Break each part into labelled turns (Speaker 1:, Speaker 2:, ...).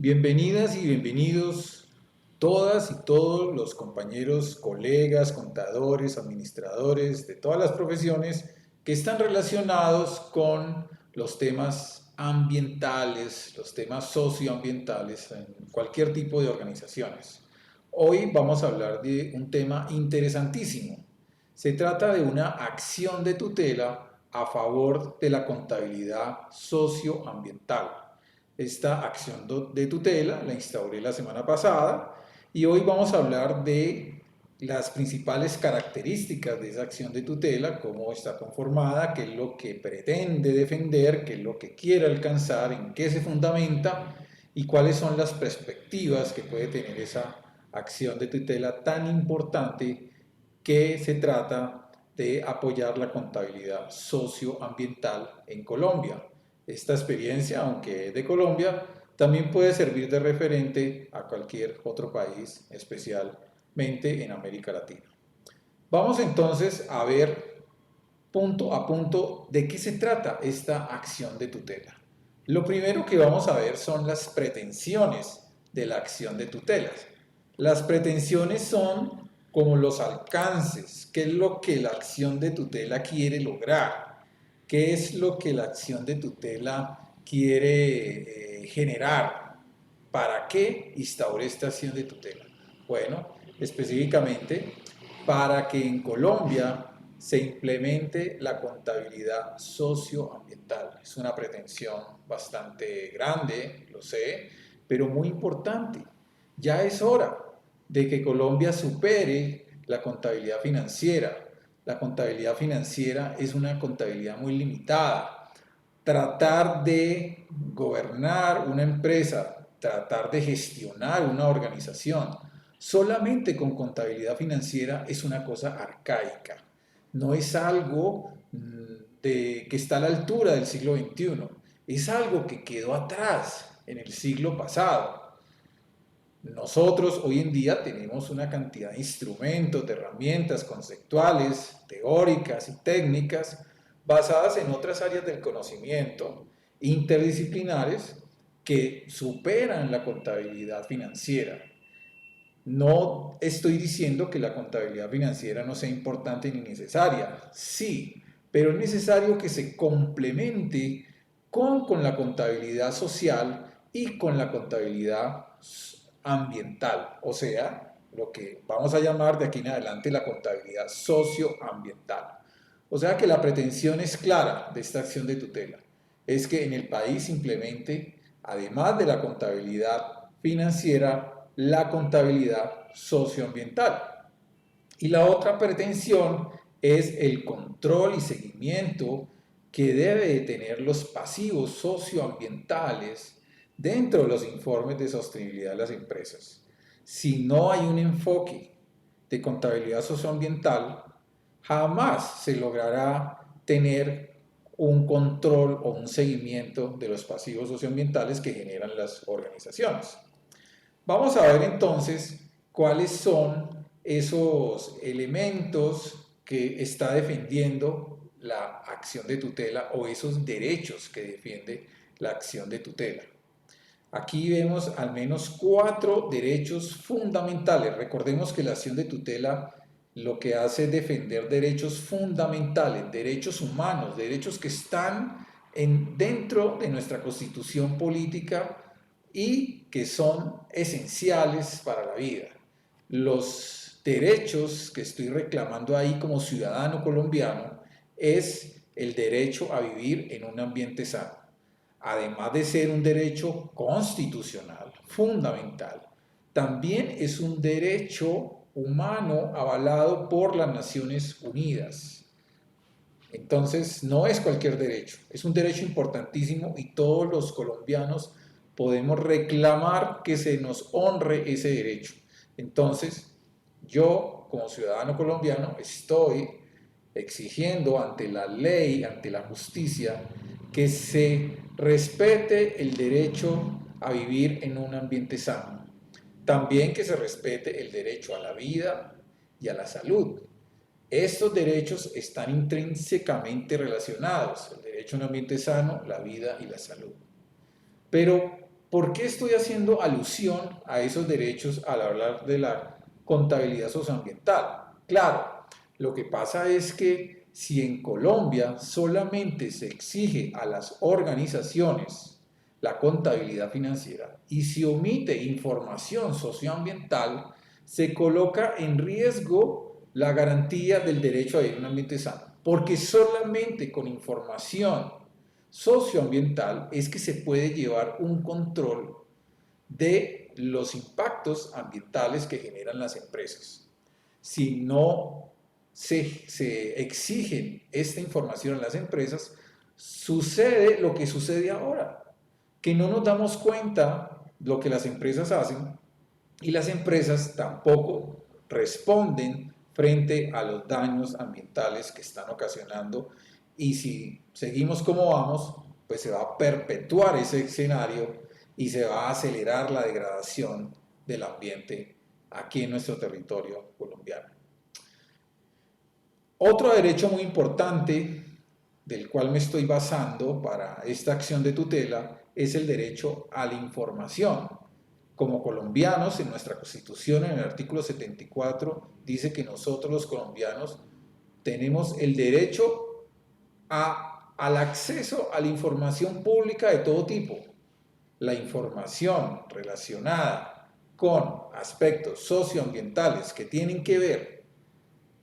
Speaker 1: Bienvenidas y bienvenidos todas y todos los compañeros, colegas, contadores, administradores de todas las profesiones que están relacionados con los temas ambientales, los temas socioambientales en cualquier tipo de organizaciones. Hoy vamos a hablar de un tema interesantísimo. Se trata de una acción de tutela a favor de la contabilidad socioambiental. Esta acción de tutela la instauré la semana pasada y hoy vamos a hablar de las principales características de esa acción de tutela, cómo está conformada, qué es lo que pretende defender, qué es lo que quiere alcanzar, en qué se fundamenta y cuáles son las perspectivas que puede tener esa acción de tutela tan importante que se trata de apoyar la contabilidad socioambiental en Colombia. Esta experiencia, aunque es de Colombia, también puede servir de referente a cualquier otro país, especialmente en América Latina. Vamos entonces a ver punto a punto de qué se trata esta acción de tutela. Lo primero que vamos a ver son las pretensiones de la acción de tutela. Las pretensiones son como los alcances, qué es lo que la acción de tutela quiere lograr, qué es lo que la acción de tutela quiere generar, para qué instaure esta acción de tutela. Bueno, específicamente para que en Colombia se implemente la contabilidad socioambiental. Es una pretensión bastante grande, lo sé, pero muy importante. Ya es hora de que Colombia supere la contabilidad financiera. La contabilidad financiera es una contabilidad muy limitada. Tratar de gobernar una empresa, tratar de gestionar una organización, solamente con contabilidad financiera es una cosa arcaica. No es algo que está a la altura del siglo XXI. Es algo que quedó atrás en el siglo pasado. Nosotros hoy en día tenemos una cantidad de instrumentos, de herramientas conceptuales, teóricas y técnicas basadas en otras áreas del conocimiento interdisciplinares que superan la contabilidad financiera. No estoy diciendo que la contabilidad financiera no sea importante ni necesaria, sí, pero es necesario que se complemente con la contabilidad social y con la contabilidad ambiental, o sea, lo que vamos a llamar de aquí en adelante la contabilidad socioambiental. O sea que la pretensión es clara de esta acción de tutela, es que en el país simplemente, además de la contabilidad financiera, la contabilidad socioambiental. Y la otra pretensión es el control y seguimiento que debe de tener los pasivos socioambientales dentro de los informes de sostenibilidad de las empresas. Si no hay un enfoque de contabilidad socioambiental, jamás se logrará tener un control o un seguimiento de los pasivos socioambientales que generan las organizaciones. Vamos a ver entonces cuáles son esos elementos que está defendiendo la acción de tutela o esos derechos que defiende la acción de tutela. Aquí vemos al menos 4 derechos fundamentales. Recordemos que la acción de tutela lo que hace es defender derechos fundamentales, derechos humanos, derechos que están dentro de nuestra constitución política y que son esenciales para la vida. Los derechos que estoy reclamando ahí como ciudadano colombiano es el derecho a vivir en un ambiente sano, además de ser un derecho constitucional, fundamental, también es un derecho humano avalado por las Naciones Unidas. Entonces, no es cualquier derecho, es un derecho importantísimo y todos los colombianos podemos reclamar que se nos honre ese derecho. Entonces, yo como ciudadano colombiano estoy exigiendo ante la ley, ante la justicia, que se respete el derecho a vivir en un ambiente sano. También que se respete el derecho a la vida y a la salud. Estos derechos están intrínsecamente relacionados, el derecho a un ambiente sano, la vida y la salud. Pero, ¿Por qué estoy haciendo alusión a esos derechos al hablar de la contabilidad socioambiental? Claro, lo que pasa es que si en Colombia solamente se exige a las organizaciones la contabilidad financiera y se omite información socioambiental, se coloca en riesgo la garantía del derecho a vivir en un ambiente sano, porque solamente con información socioambiental es que se puede llevar un control de los impactos ambientales que generan las empresas. Si no se exigen esta información a las empresas, sucede lo que sucede ahora, que no nos damos cuenta lo que las empresas hacen y las empresas tampoco responden frente a los daños ambientales que están ocasionando, y si seguimos como vamos, pues se va a perpetuar ese escenario y se va a acelerar la degradación del ambiente aquí en nuestro territorio colombiano. Otro derecho muy importante del cual me estoy basando para esta acción de tutela es el derecho a la información. Como colombianos, en nuestra Constitución, en el artículo 74, dice que nosotros los colombianos tenemos el derecho al acceso a la información pública de todo tipo. La información relacionada con aspectos socioambientales que tienen que ver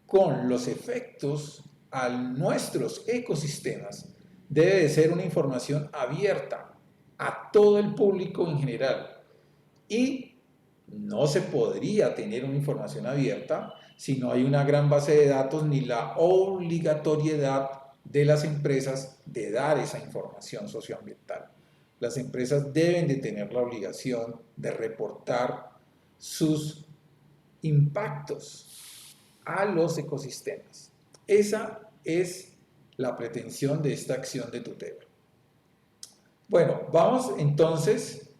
Speaker 1: con los efectos a nuestros ecosistemas debe de ser una información abierta a todo el público en general, y no se podría tener una información abierta si no hay una gran base de datos ni la obligatoriedad de las empresas de dar esa información socioambiental. Las empresas deben de tener la obligación de reportar sus impactos a los ecosistemas. Esa es la pretensión de esta acción de tutela. Bueno, vamos entonces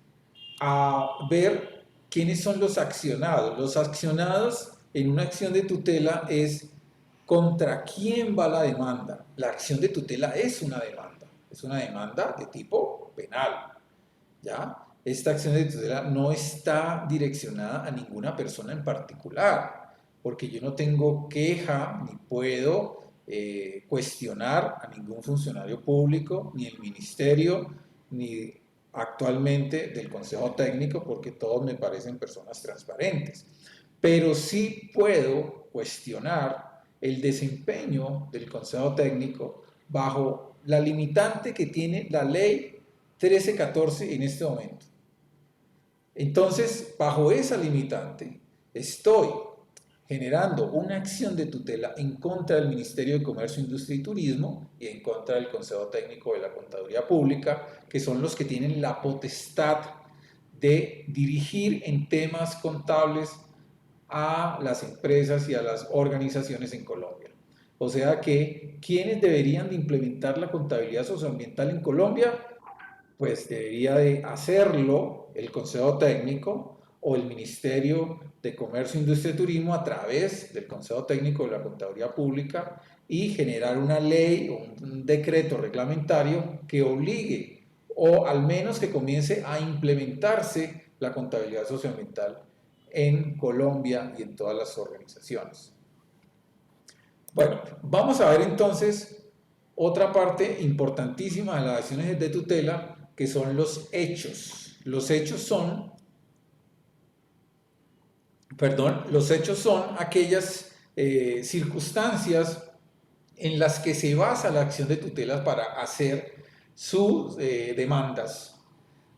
Speaker 1: a ver quiénes son los accionados. Los accionados en una acción de tutela es contra quién va la demanda. La acción de tutela es una demanda de tipo penal, ¿ya? Esta acción de tutela no está direccionada a ninguna persona en particular, porque yo no tengo queja ni puedo cuestionar a ningún funcionario público, ni el ministerio, ni actualmente del Consejo Técnico, porque todos me parecen personas transparentes. Pero sí puedo cuestionar el desempeño del Consejo Técnico bajo la limitante que tiene la ley 1314 en este momento. Entonces, bajo esa limitante, estoy generando una acción de tutela en contra del Ministerio de Comercio, Industria y Turismo y en contra del Consejo Técnico de la Contaduría Pública, que son los que tienen la potestad de dirigir en temas contables a las empresas y a las organizaciones en Colombia. O sea que, ¿quiénes deberían de implementar la contabilidad socioambiental en Colombia? Pues debería de hacerlo el Consejo Técnico o el Ministerio de Comercio, Industria y Turismo a través del Consejo Técnico de la Contaduría Pública, y generar una ley o un decreto reglamentario que obligue o al menos que comience a implementarse la contabilidad socioambiental en Colombia y en todas las organizaciones. Bueno, vamos a ver entonces otra parte importantísima de las acciones de tutela, que son los hechos. Los hechos son aquellas circunstancias en las que se basa la acción de tutela para hacer sus demandas.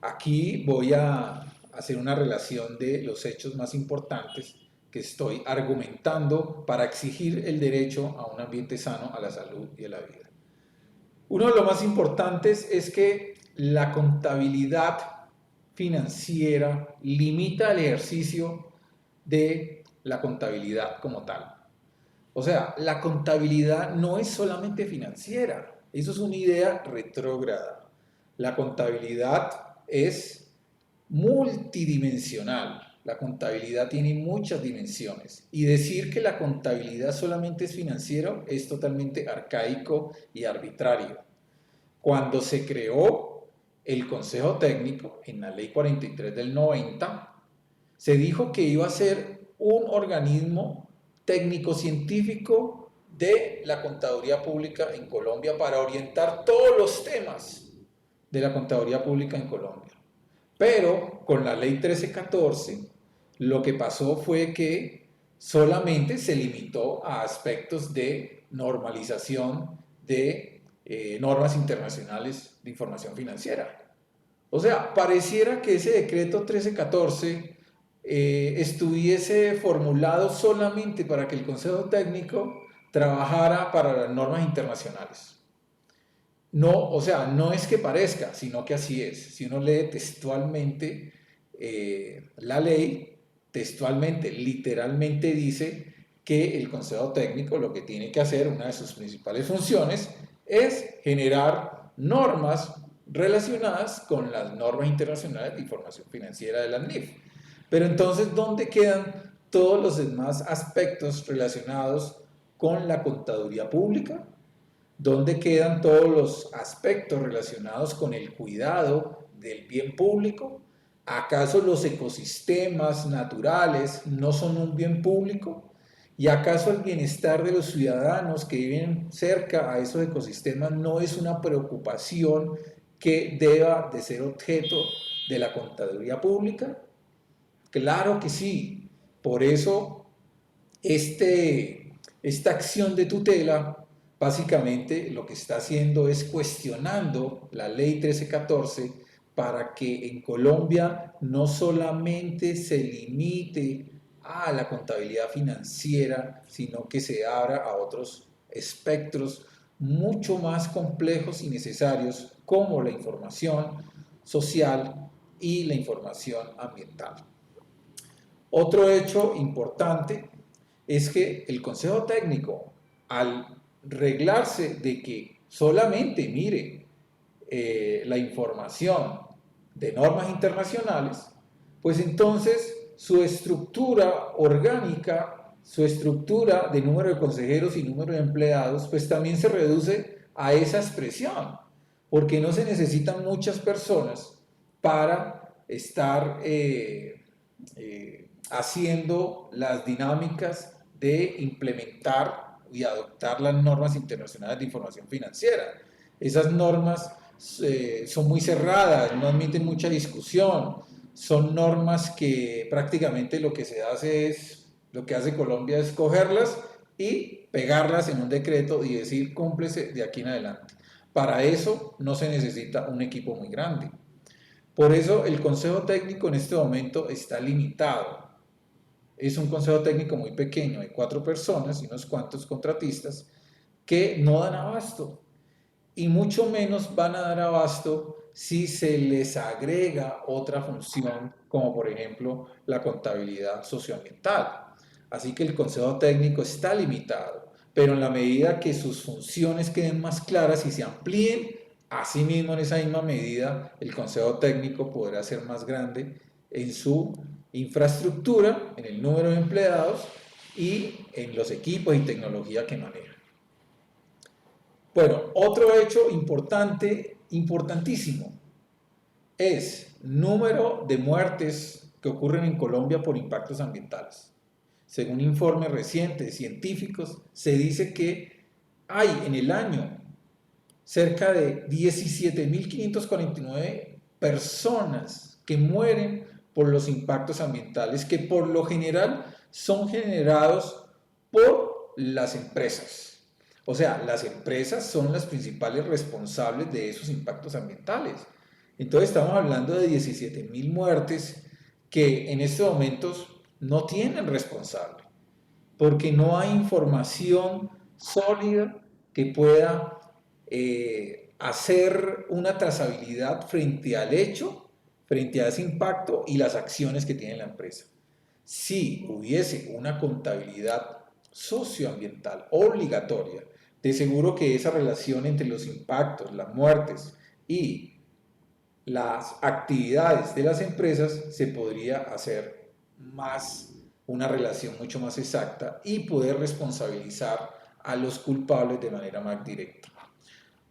Speaker 1: Aquí voy a hacer una relación de los hechos más importantes que estoy argumentando para exigir el derecho a un ambiente sano, a la salud y a la vida. Uno de los más importantes es que la contabilidad financiera limita el ejercicio de la contabilidad como tal. O sea, la contabilidad no es solamente financiera, eso es una idea retrógrada. La contabilidad es multidimensional, la contabilidad tiene muchas dimensiones, y decir que la contabilidad solamente es financiero es totalmente arcaico y arbitrario. Cuando se creó el Consejo Técnico, en la Ley 43 del 90, se dijo que iba a ser un organismo técnico-científico de la contaduría pública en Colombia para orientar todos los temas de la contaduría pública en Colombia. Pero con la ley 1314, lo que pasó fue que solamente se limitó a aspectos de normalización de normas internacionales de información financiera. O sea, pareciera que ese decreto 1314 estuviese formulado solamente para que el Consejo Técnico trabajara para las normas internacionales. No, o sea, no es que parezca, sino que así es. Si uno lee textualmente la ley, textualmente, literalmente dice que el Consejo Técnico lo que tiene que hacer, una de sus principales funciones, es generar normas relacionadas con las normas internacionales de información financiera de la NIF. Pero entonces, ¿dónde quedan todos los demás aspectos relacionados con la contaduría pública? ¿Dónde quedan todos los aspectos relacionados con el cuidado del bien público? ¿Acaso los ecosistemas naturales no son un bien público? ¿Y acaso el bienestar de los ciudadanos que viven cerca a esos ecosistemas no es una preocupación que deba de ser objeto de la contaduría pública? Claro que sí. Por eso esta acción de tutela básicamente lo que está haciendo es cuestionando la ley 1314 para que en Colombia no solamente se limite a la contabilidad financiera, sino que se abra a otros espectros mucho más complejos y necesarios como la información social y la información ambiental. Otro hecho importante es que el Consejo Técnico, al reglarse de que solamente mire la información de normas internacionales, pues entonces su estructura orgánica, su estructura de número de consejeros y número de empleados, pues también se reduce a esa expresión, porque no se necesitan muchas personas para estar haciendo las dinámicas de implementar y adoptar las normas internacionales de información financiera. Esas normas son muy cerradas, no admiten mucha discusión, son normas que prácticamente lo que se hace es, lo que hace Colombia es cogerlas y pegarlas en un decreto y decir cúmplese de aquí en adelante. Para eso no se necesita un equipo muy grande. Por eso el Consejo Técnico en este momento está limitado. Es un consejo técnico muy pequeño, de 4 personas y unos cuantos contratistas que no dan abasto. Y mucho menos van a dar abasto si se les agrega otra función, como por ejemplo la contabilidad socioambiental. Así que el consejo técnico está limitado, pero en la medida que sus funciones queden más claras y se amplíen, asimismo en esa misma medida el consejo técnico podrá ser más grande en su infraestructura, en el número de empleados y en los equipos y tecnología que maneja. Bueno, otro hecho importante, importantísimo, es número de muertes que ocurren en Colombia por impactos ambientales. Según informes recientes de científicos, se dice que hay en el año cerca de 17.549 personas que mueren por los impactos ambientales, que por lo general son generados por las empresas. O sea, las empresas son las principales responsables de esos impactos ambientales. Entonces estamos hablando de 17.000 muertes que en estos momentos no tienen responsable, porque no hay información sólida que pueda hacer una trazabilidad frente al hecho, frente a ese impacto y las acciones que tiene la empresa. Si hubiese una contabilidad socioambiental obligatoria, de seguro que esa relación entre los impactos, las muertes y las actividades de las empresas se podría hacer más, una relación mucho más exacta y poder responsabilizar a los culpables de manera más directa.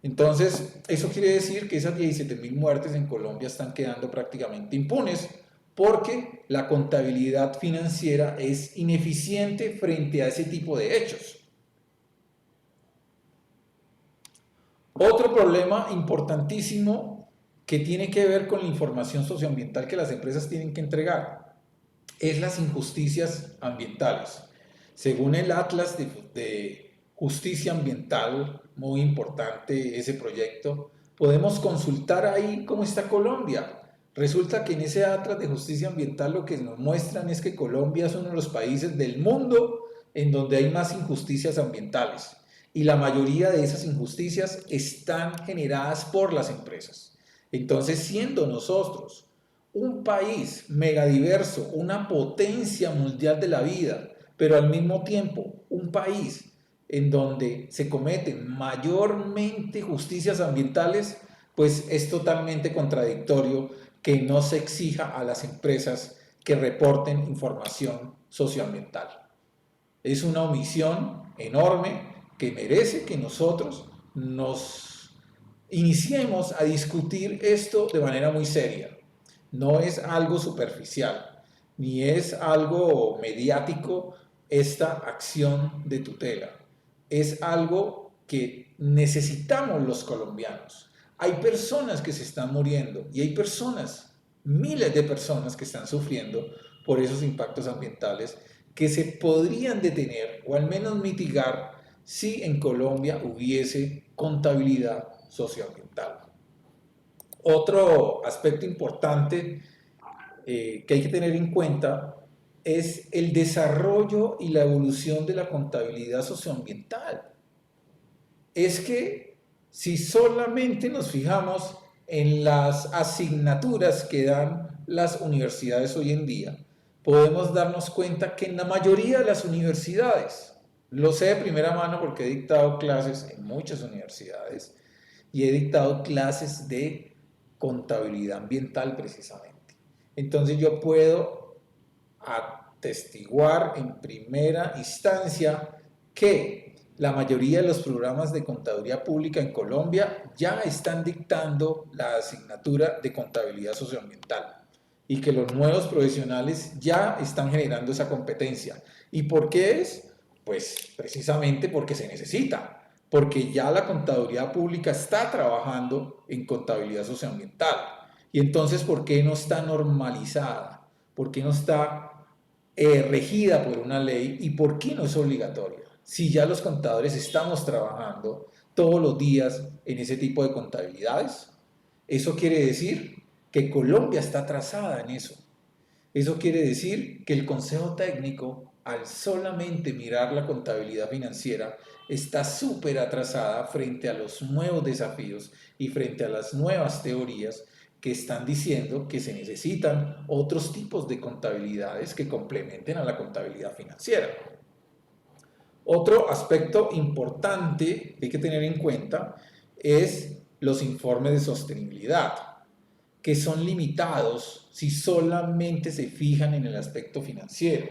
Speaker 1: Entonces, eso quiere decir que esas 17.000 muertes en Colombia están quedando prácticamente impunes porque la contabilidad financiera es ineficiente frente a ese tipo de hechos. Otro problema importantísimo que tiene que ver con la información socioambiental que las empresas tienen que entregar es las injusticias ambientales. Según el Atlas de Justicia Ambiental, muy importante ese proyecto, podemos consultar ahí cómo está Colombia. Resulta que en ese Atlas de Justicia Ambiental lo que nos muestran es que Colombia es uno de los países del mundo en donde hay más injusticias ambientales. Y la mayoría de esas injusticias están generadas por las empresas. Entonces, siendo nosotros un país megadiverso, una potencia mundial de la vida, pero al mismo tiempo un país en donde se cometen mayormente justicias ambientales, pues es totalmente contradictorio que no se exija a las empresas que reporten información socioambiental. Es una omisión enorme que merece que nosotros nos iniciemos a discutir esto de manera muy seria. No es algo superficial, ni es algo mediático esta acción de tutela. Es algo que necesitamos los colombianos. Hay personas que se están muriendo y hay personas, miles de personas que están sufriendo por esos impactos ambientales que se podrían detener o al menos mitigar si en Colombia hubiese contabilidad socioambiental. Otro aspecto importante que hay que tener en cuenta es el desarrollo y la evolución de la contabilidad socioambiental. Es que si solamente nos fijamos en las asignaturas que dan las universidades hoy en día, podemos darnos cuenta que en la mayoría de las universidades, lo sé de primera mano porque he dictado clases en muchas universidades y he dictado clases de contabilidad ambiental precisamente. Entonces yo puedo atestiguar en primera instancia que la mayoría de los programas de contaduría pública en Colombia ya están dictando la asignatura de contabilidad socioambiental y que los nuevos profesionales ya están generando esa competencia. ¿Y por qué es? Pues precisamente porque se necesita, porque ya la contaduría pública está trabajando en contabilidad socioambiental. Y entonces, ¿por qué no está normalizada? ¿Por qué no está regida por una ley? ¿Y por qué no es obligatoria? Si ya los contadores estamos trabajando todos los días en ese tipo de contabilidades, eso quiere decir que Colombia está atrasada en eso. Eso quiere decir que el Consejo Técnico, al solamente mirar la contabilidad financiera, está súper atrasada frente a los nuevos desafíos y frente a las nuevas teorías que están diciendo que se necesitan otros tipos de contabilidades que complementen a la contabilidad financiera. Otro aspecto importante que hay que tener en cuenta es los informes de sostenibilidad, que son limitados si solamente se fijan en el aspecto financiero.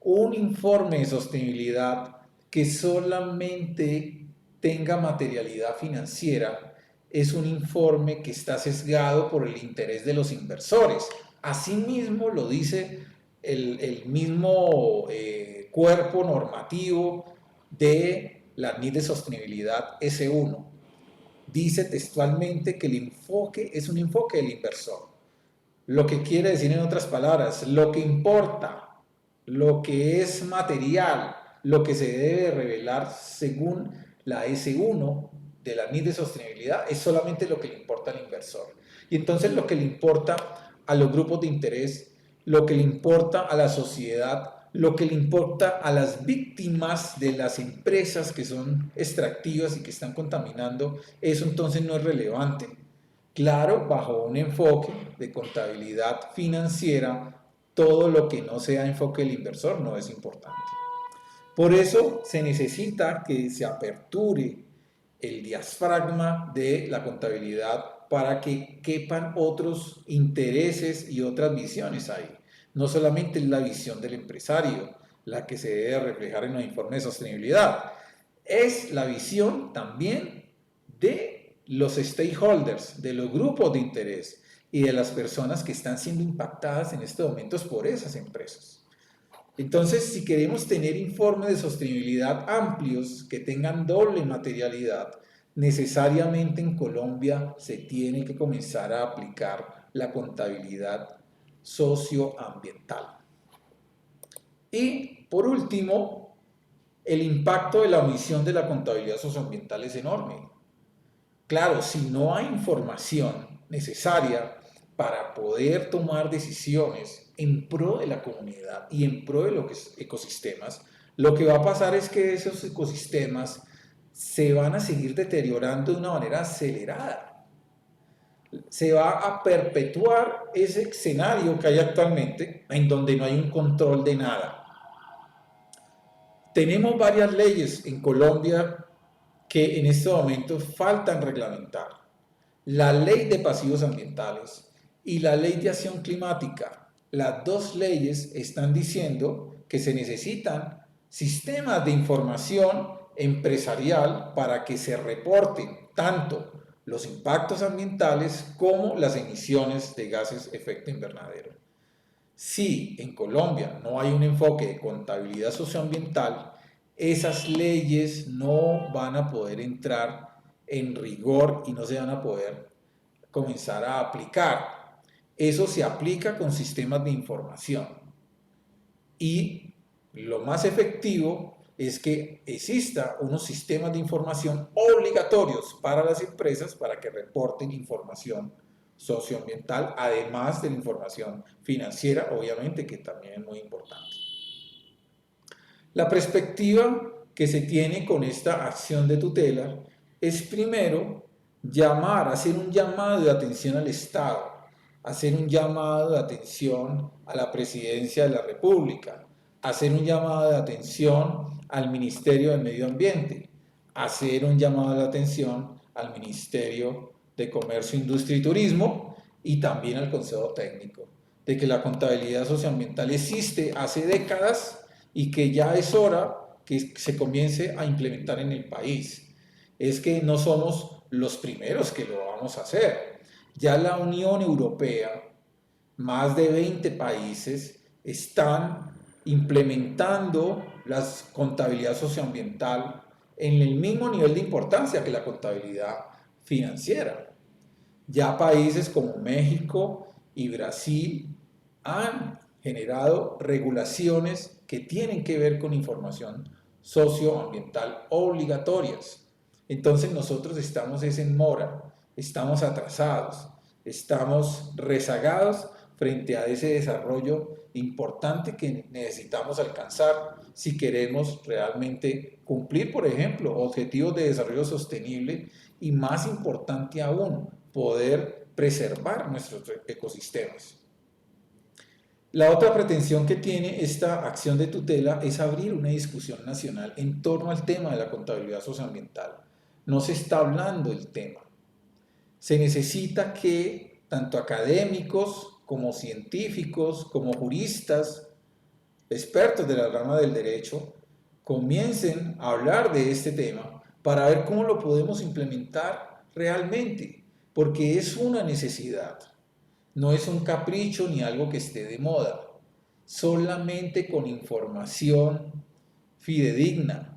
Speaker 1: Un informe de sostenibilidad que solamente tenga materialidad financiera es un informe que está sesgado por el interés de los inversores. Asimismo lo dice el mismo cuerpo normativo de la NID de sostenibilidad S1. Dice textualmente que el enfoque es un enfoque del inversor. Lo que quiere decir, en otras palabras, lo que importa, lo que es material, lo que se debe revelar según la S1 de la NID de sostenibilidad es solamente lo que le importa al inversor. Y entonces lo que le importa a los grupos de interés, lo que le importa a la sociedad, lo que le importa a las víctimas de las empresas que son extractivas y que están contaminando, eso entonces no es relevante. Claro, bajo un enfoque de contabilidad financiera, todo lo que no sea enfoque del inversor no es importante. Por eso se necesita que se aperture el diafragma de la contabilidad para que quepan otros intereses y otras visiones ahí. No solamente es la visión del empresario la que se debe reflejar en los informes de sostenibilidad, es la visión también de los stakeholders, de los grupos de interés y de las personas que están siendo impactadas en estos momentos por esas empresas. Entonces, si queremos tener informes de sostenibilidad amplios que tengan doble materialidad, necesariamente en Colombia se tiene que comenzar a aplicar la contabilidad socioambiental. Y por último, el impacto de la omisión de la contabilidad socioambiental es enorme. Claro, si no hay información necesaria para poder tomar decisiones en pro de la comunidad y en pro de los ecosistemas, lo que va a pasar es que esos ecosistemas se van a seguir deteriorando de una manera acelerada. Se va a perpetuar ese escenario que hay actualmente, en donde no hay un control de nada. Tenemos varias leyes en Colombia que en este momento faltan reglamentar. La ley de pasivos ambientales y la ley de acción climática. Las dos leyes están diciendo que se necesitan sistemas de información empresarial para que se reporten tanto los impactos ambientales como las emisiones de gases de efecto invernadero. Si en Colombia no hay un enfoque de contabilidad socioambiental, esas leyes no van a poder entrar en rigor y no se van a poder comenzar a aplicar. Eso se aplica con sistemas de información. Y lo más efectivo es que exista unos sistemas de información obligatorios para las empresas para que reporten información socioambiental, además de la información financiera, obviamente, que también es muy importante. La perspectiva que se tiene con esta acción de tutela es primero hacer un llamado de atención al Estado, hacer un llamado de atención a la Presidencia de la República, hacer un llamado de atención al Ministerio del Medio Ambiente, hacer un llamado de atención al Ministerio de Comercio, Industria y Turismo y también al Consejo Técnico, de que la contabilidad socioambiental existe hace décadas y que ya es hora que se comience a implementar en el país. Es que no somos los primeros que lo vamos a hacer. Ya la Unión Europea, más de 20 países, están implementando la contabilidad socioambiental en el mismo nivel de importancia que la contabilidad financiera. Ya países como México y Brasil han generado regulaciones que tienen que ver con información socioambiental obligatorias. Entonces nosotros estamos en mora, estamos atrasados, estamos rezagados frente a ese desarrollo importante que necesitamos alcanzar si queremos realmente cumplir, por ejemplo, objetivos de desarrollo sostenible y, más importante aún, poder preservar nuestros ecosistemas. La otra pretensión que tiene esta acción de tutela es abrir una discusión nacional en torno al tema de la contabilidad socioambiental. No se está hablando del tema. Se necesita que tanto académicos como científicos, como juristas, expertos de la rama del derecho, comiencen a hablar de este tema para ver cómo lo podemos implementar realmente, porque es una necesidad. No es un capricho ni algo que esté de moda. Solamente con información fidedigna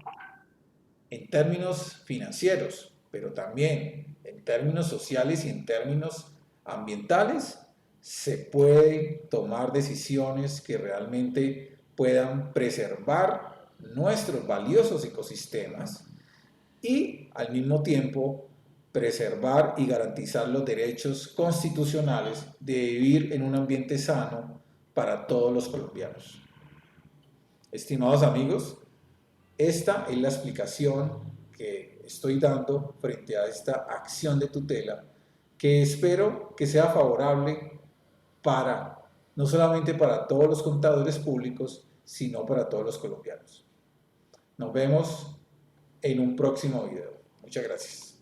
Speaker 1: en términos financieros, pero también en términos sociales y en términos ambientales, se pueden tomar decisiones que realmente puedan preservar nuestros valiosos ecosistemas y al mismo tiempo preservar y garantizar los derechos constitucionales de vivir en un ambiente sano para todos los colombianos. Estimados amigos, esta es la explicación que estoy dando frente a esta acción de tutela que espero que sea favorable no solamente para todos los contadores públicos, sino para todos los colombianos. Nos vemos en un próximo video. Muchas gracias.